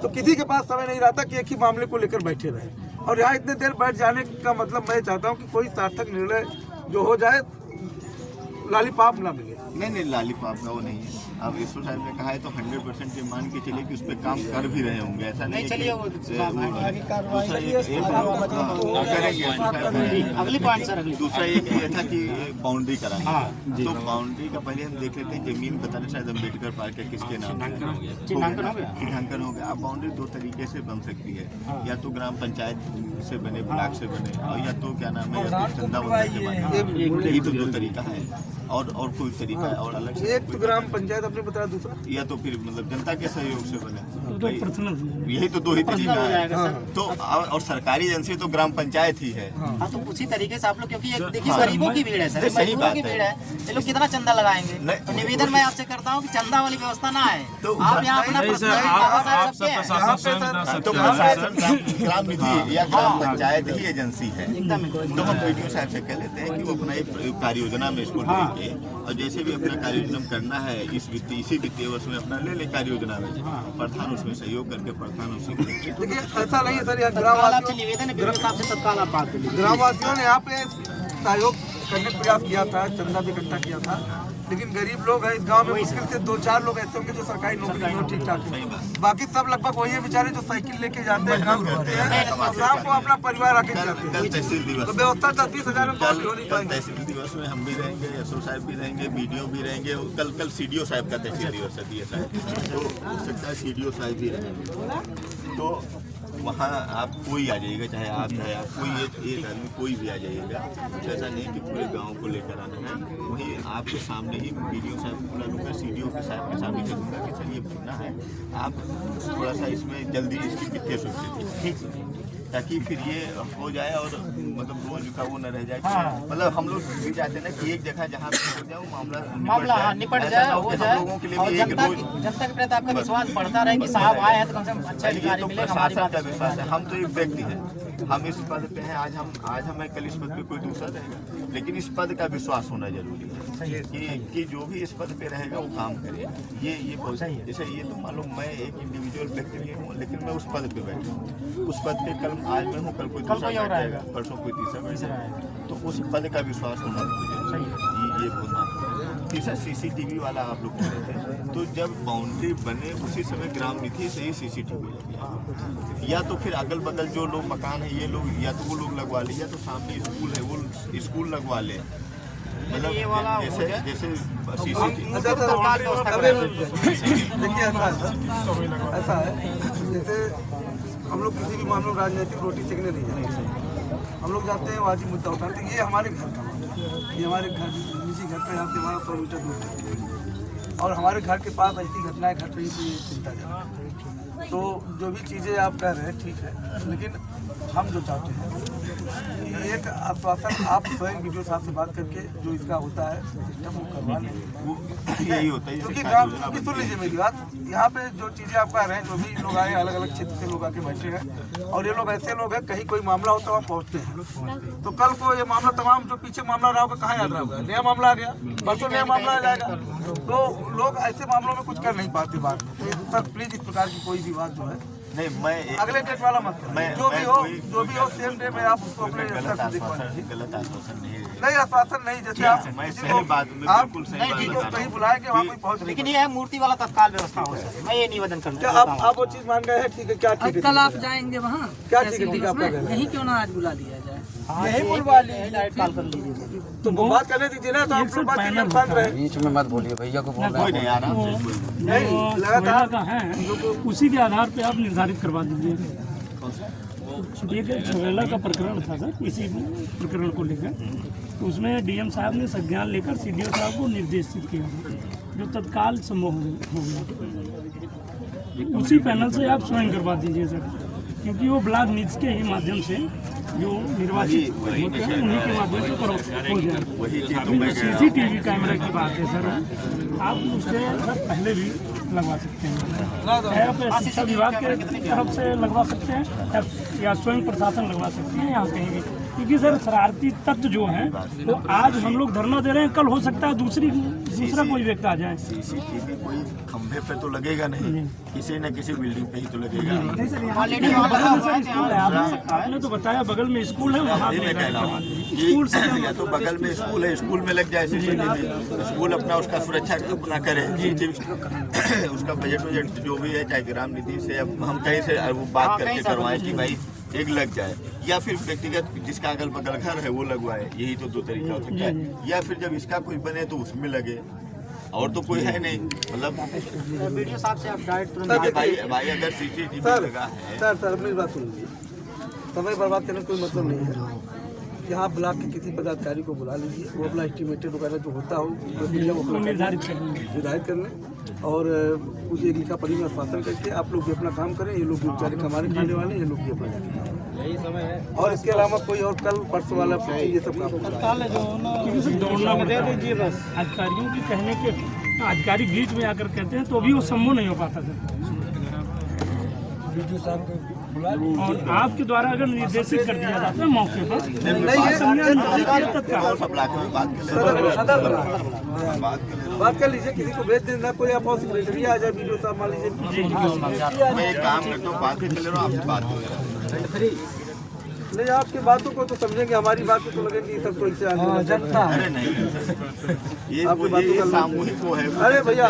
तो किसी के पास समय नहीं रहता कि एक ही मामले को लेकर बैठे रहे। और यहाँ इतने देर बैठ जाने का मतलब मैं चाहता हूँ कि कोई सार्थक निर्णय जो हो जाए, लॉलीपॉप ना मिले। नहीं, लॉलीपॉप का वो नहीं है। अब ईश्वर साहब ने कहा है तो 100% ये मान के चलिए कि उस पर काम कर भी रहे होंगे, ऐसा नहीं चलिए अगली पॉइंट सर। दूसरा ये था कि बाउंड्री कराना, तो बाउंड्री का पहले हम देख लेते हैं। जमीन बताने शायद अम्बेडकर पार्क है, किसके नाम चिन्हांकन हो गया। अब बाउंड्री दो तरीके से बन सकती है, या तो ग्राम पंचायत से बने, ब्लॉक से बने, और या तो क्या नाम है, या तो चंदा वंदा के बने। यही तो दो तरीका है, और कोई तरीका है और अलग से? एक तो ग्राम पंचायत आपने बताया, दूसरा या तो फिर मतलब जनता के सहयोग से बने। यही तो दो ही तरीका है। तो और सरकारी एजेंसी तो ग्राम पंचायत ही है। हाँ, तो उसी तरीके से आप लोग, क्योंकि देखिए गरीबों की भीड़ है सर, मजदूरों की भीड़ है, ये लोग कितना चंदा लगाएंगे। तो निवेदन मैं आपसे करता हूँ कि चंदा वाली व्यवस्था ना है, तो आप यहाँ अपना ग्राम निधि या ग्राम पंचायत ही एजेंसी है। तो हम वीडियो साहब से कह लेते हैं कि वो अपना एक कार्य योजना में इसको लेके, और जैसे भी अपना कार्य योजना करना है इसी वित्तीय वर्ष में अपना ले ले कार्य योजना में, प्रधान उसमें सहयोग करके प्रधान उसी। देखिए ऐसा नहीं है सर, यहाँ ग्रामवासियों ने यहाँ पे सहयोग करने का प्रयास किया था, चंदा भी इकट्ठा किया था, लेकिन गरीब लोग हैं इस गांव में, मुश्किल से 2-4 लोग ऐसे होंगे जो सरकारी नौकरी में ठीक ठाक है। बाकी सब लगभग वही है बेचारे जो साइकिल लेके जाते हैं, काम करते हैं, शाम को अपना परिवार आके जाते हैं। तहसील दिवस तो व्यवस्था 10-20 हजार में हो नहीं पाएंगे। तहसील दिवस में हम भी रहेंगे, एसओ साहब भी रहेंगे, बीडीओ भी रहेंगे। कल सीडीओ साहब का तहसील दिवस है, तो हो सकता है सीडीओ साहब भी रहेंगे। तो वहाँ आप कोई आ जाइएगा, चाहे आप कोई एक आदमी कोई भी आ जाइएगा। कुछ ऐसा नहीं कि पूरे गांव को लेकर आना है। वही आपके सामने ही वीडियो साहब को बुला लूँगा, सीडीओ के साहब के सामने कहूँगा कि सर ये बनना है, आप थोड़ा सा इसमें जल्दी इसकी वित्तीय स्वीकृति, ताकि फिर ये हो जाए और मतलब रोज का वो न रह जाए। मतलब हम लोग भी चाहते हैं ना कि एक जगह जहाँ पे हो जाए मामला निपट जाए, हो जाए, लोगों के लिए भी एक रोज जनता के प्रति आपका विश्वास बढ़ता रहे कि साहब आए हैं तो कम से कम अच्छा अधिकारी मिलेगा। हमारी बात का विश्वास है। हम तो एक व्यक्ति हैं, हम इस पद पे हैं, आज हम कल इस पद पे कोई दूसरा रहेगा, लेकिन इस पद का विश्वास होना जरूरी है कि जो भी इस पद पे रहेगा वो काम करे। ये बहुत सही है। जैसे ये तो मान लो मैं एक इंडिविजुअल व्यक्ति भी हूँ, लेकिन मैं उस पद पे बैठा हूँ, उस पद पे कल आज मैं हूँ, कल कोई दूसरा बैठेगा, परसों कोई तीसरा बैठेगा। तो उस पद का विश्वास होना जरूरी है। ये बहुत महत्वपूर्ण। तीसरा सीसीटीवी वाला आप लोग कह रहे थे, तो जब बाउंड्री बने उसी समय ग्राम नीति से ही सीसीटीवी लग गया, या तो फिर अगल बगल जो लोग मकान है ये लोग, या तो वो लोग लगवा ले, या तो सामने स्कूल है वो स्कूल लगवा ले। मतलब जैसे ऐसा है जैसे हम लोग किसी भी मामले में राजनीतिक रोटी सेकने नहीं जाते, हम लोग जाते हैं वाजिब मुद्दा उठाते हैं। ये हमारे घर का मामला, ये हमारे घर निजी घर का, यहाँ से हमारा 100 मीटर दूर है, और हमारे घर के पास ऐसी घटनाएं घट रही थी, चिंताजनक। तो जो भी चीज़ें आप कह रहे हैं ठीक है, लेकिन हम जो चाहते हैं एक आश्वासन आप स्वयं वीडियो साहब से बात करके जो इसका होता है सिस्टम वो करवा लें। यही होता है क्योंकि ग्राम, सुन लीजिए मेरी बात, यहाँ पे जो चीज़ें आप कह रहे हैं, जो भी लोग आए अलग अलग क्षेत्र से लोग आके बैठे हैं, और ये लोग ऐसे लोग हैं कहीं कोई मामला होता है वहाँ पहुँचते हैं, तो कल को ये मामला तमाम जो पीछे मामला रहा होगा कहाँ याद रहा, नया मामला आ गया, परसों नया मामला आ जाएगा, तो लोग ऐसे मामलों में कुछ कर नहीं पाते बाद में। तो सर प्लीज इस प्रकार की कोई भी बात जो है नहीं, मैं अगले डेट वाला मत करें, जो भी हो सेम डे में आप उसको अपने गलत आश्वासन नहीं, आश्वासन नहीं, जैसे आप कहीं बुलाए कि वहाँ कोई पहुँच। लेकिन ये है मूर्ति वाला तत्काल व्यवस्था हो सके, मैं ये निवेदन करूँगा। आप वो चीज मान गए हैं, ठीक है, क्या ठीक है, कल आप जाएंगे वहाँ, क्या ठीक है, ठीक है, आपका यही क्यों ना आज बुला लिया जाए, यही बुलवा लीजिए, नाइट कॉल कर लीजिए, तो बात करने दीजिए ना, तो आप लोग बात करने बंद रहे, बीच में मत बोलिए, भैया को बोल कोई नहीं, आराम से नहीं लगातार का है, उसी के आधार पे आप निर्धारित करवा दीजिए। एक छवेला का प्रकरण था सर, इसी प्रकरण को लेकर, तो उसमें डीएम साहब ने संज्ञान लेकर सीडीओ साहब को निर्देशित किया, जो तत्काल संभव हो गया। उसी पैनल से आप स्वयं करवा दीजिए सर, क्योंकि वो ब्लॉक नीड्स के ही माध्यम से जो निर्वाचित होते हैं उन्हीं के माध्यम से हो जाए। अभी जो सीसीटीवी कैमरा की बात है सर, आप उससे सर पहले भी लगवा सकते हैं, आप शिक्षा विभाग के तरफ से लगवा सकते हैं, या स्वयं प्रशासन लगवा सकते हैं, यहाँ कहीं भी क्योंकि सर शरारती तत्व जो हैं वो आज हम लोग धरना दे रहे हैं, कल हो सकता है दूसरा कोई व्यक्ति आ जाए। सीसीटीवी कोई खंभे पे तो लगेगा नहीं, किसी न किसी बिल्डिंग पे ही तो लगेगा। ऑलरेडी वहाँ बना हुआ है स्कूल है, आपने तो बताया बगल में स्कूल है, वहाँ मैं कह रहा हूँ स्कूल से या तो बगल में स्कूल है, स्कूल में लग जाए सीसीटीवी, स्कूल अपना उसका सुरक्षा अपना करे, उसका बजट जो भी है, चाहे ग्राम नीति से हम कहीं से वो बात करके करवाएं कि भाई एक लग जाए, या फिर व्यक्तिगत जिसका अगल बगल घर है वो लगवाए, यही तो दो तरीका हो सकता है। या फिर जब इसका कोई बने तो उसमें लगे, और तो कोई है नहीं। मतलब वीडियो साहब से आप डायरेक्ट तुरंत भाई अगर सीसीटीवी लगा है सर अपनी बात सुनिए, समय बर्बाद करने का कोई मतलब नहीं है। यहाँ ब्लॉक के किसी पदाधिकारी को बुला लीजिए, वो अपना एस्टिमेटेड वगैरह जो होता हो वो निर्धारित करने और कुछ एक लिखा पढ़ी में आश्वासन करके आप लोग भी अपना काम करें। ये लोग भी बेचारे कमाने खाने वाले, ये लोग भी अपना यही समय है। और इसके अलावा कोई और कल परसों वाला ये सब काम दौड़ना दीजिए बस। अधिकारियों के कहने के अधिकारी बीच में आकर कहते हैं तो भी वो संभव नहीं हो पाता था। और आपके द्वारा अगर निर्देशित कर दिया जाता है मौके पर बात कर लीजिए, किसी को भेज देना, कोई आप सेक्रेटरी आ जाए, वीडियो साहब मान लीजिए। मैं एक काम करता हूँ, बात कर रहा हूँ, आपसे बात हो रहा नहीं, आपकी बातों को तो समझेंगे, हमारी बात को तो लगेगी सब तो इससे अरे नहीं, ये सामूहिक वो है। अरे भैया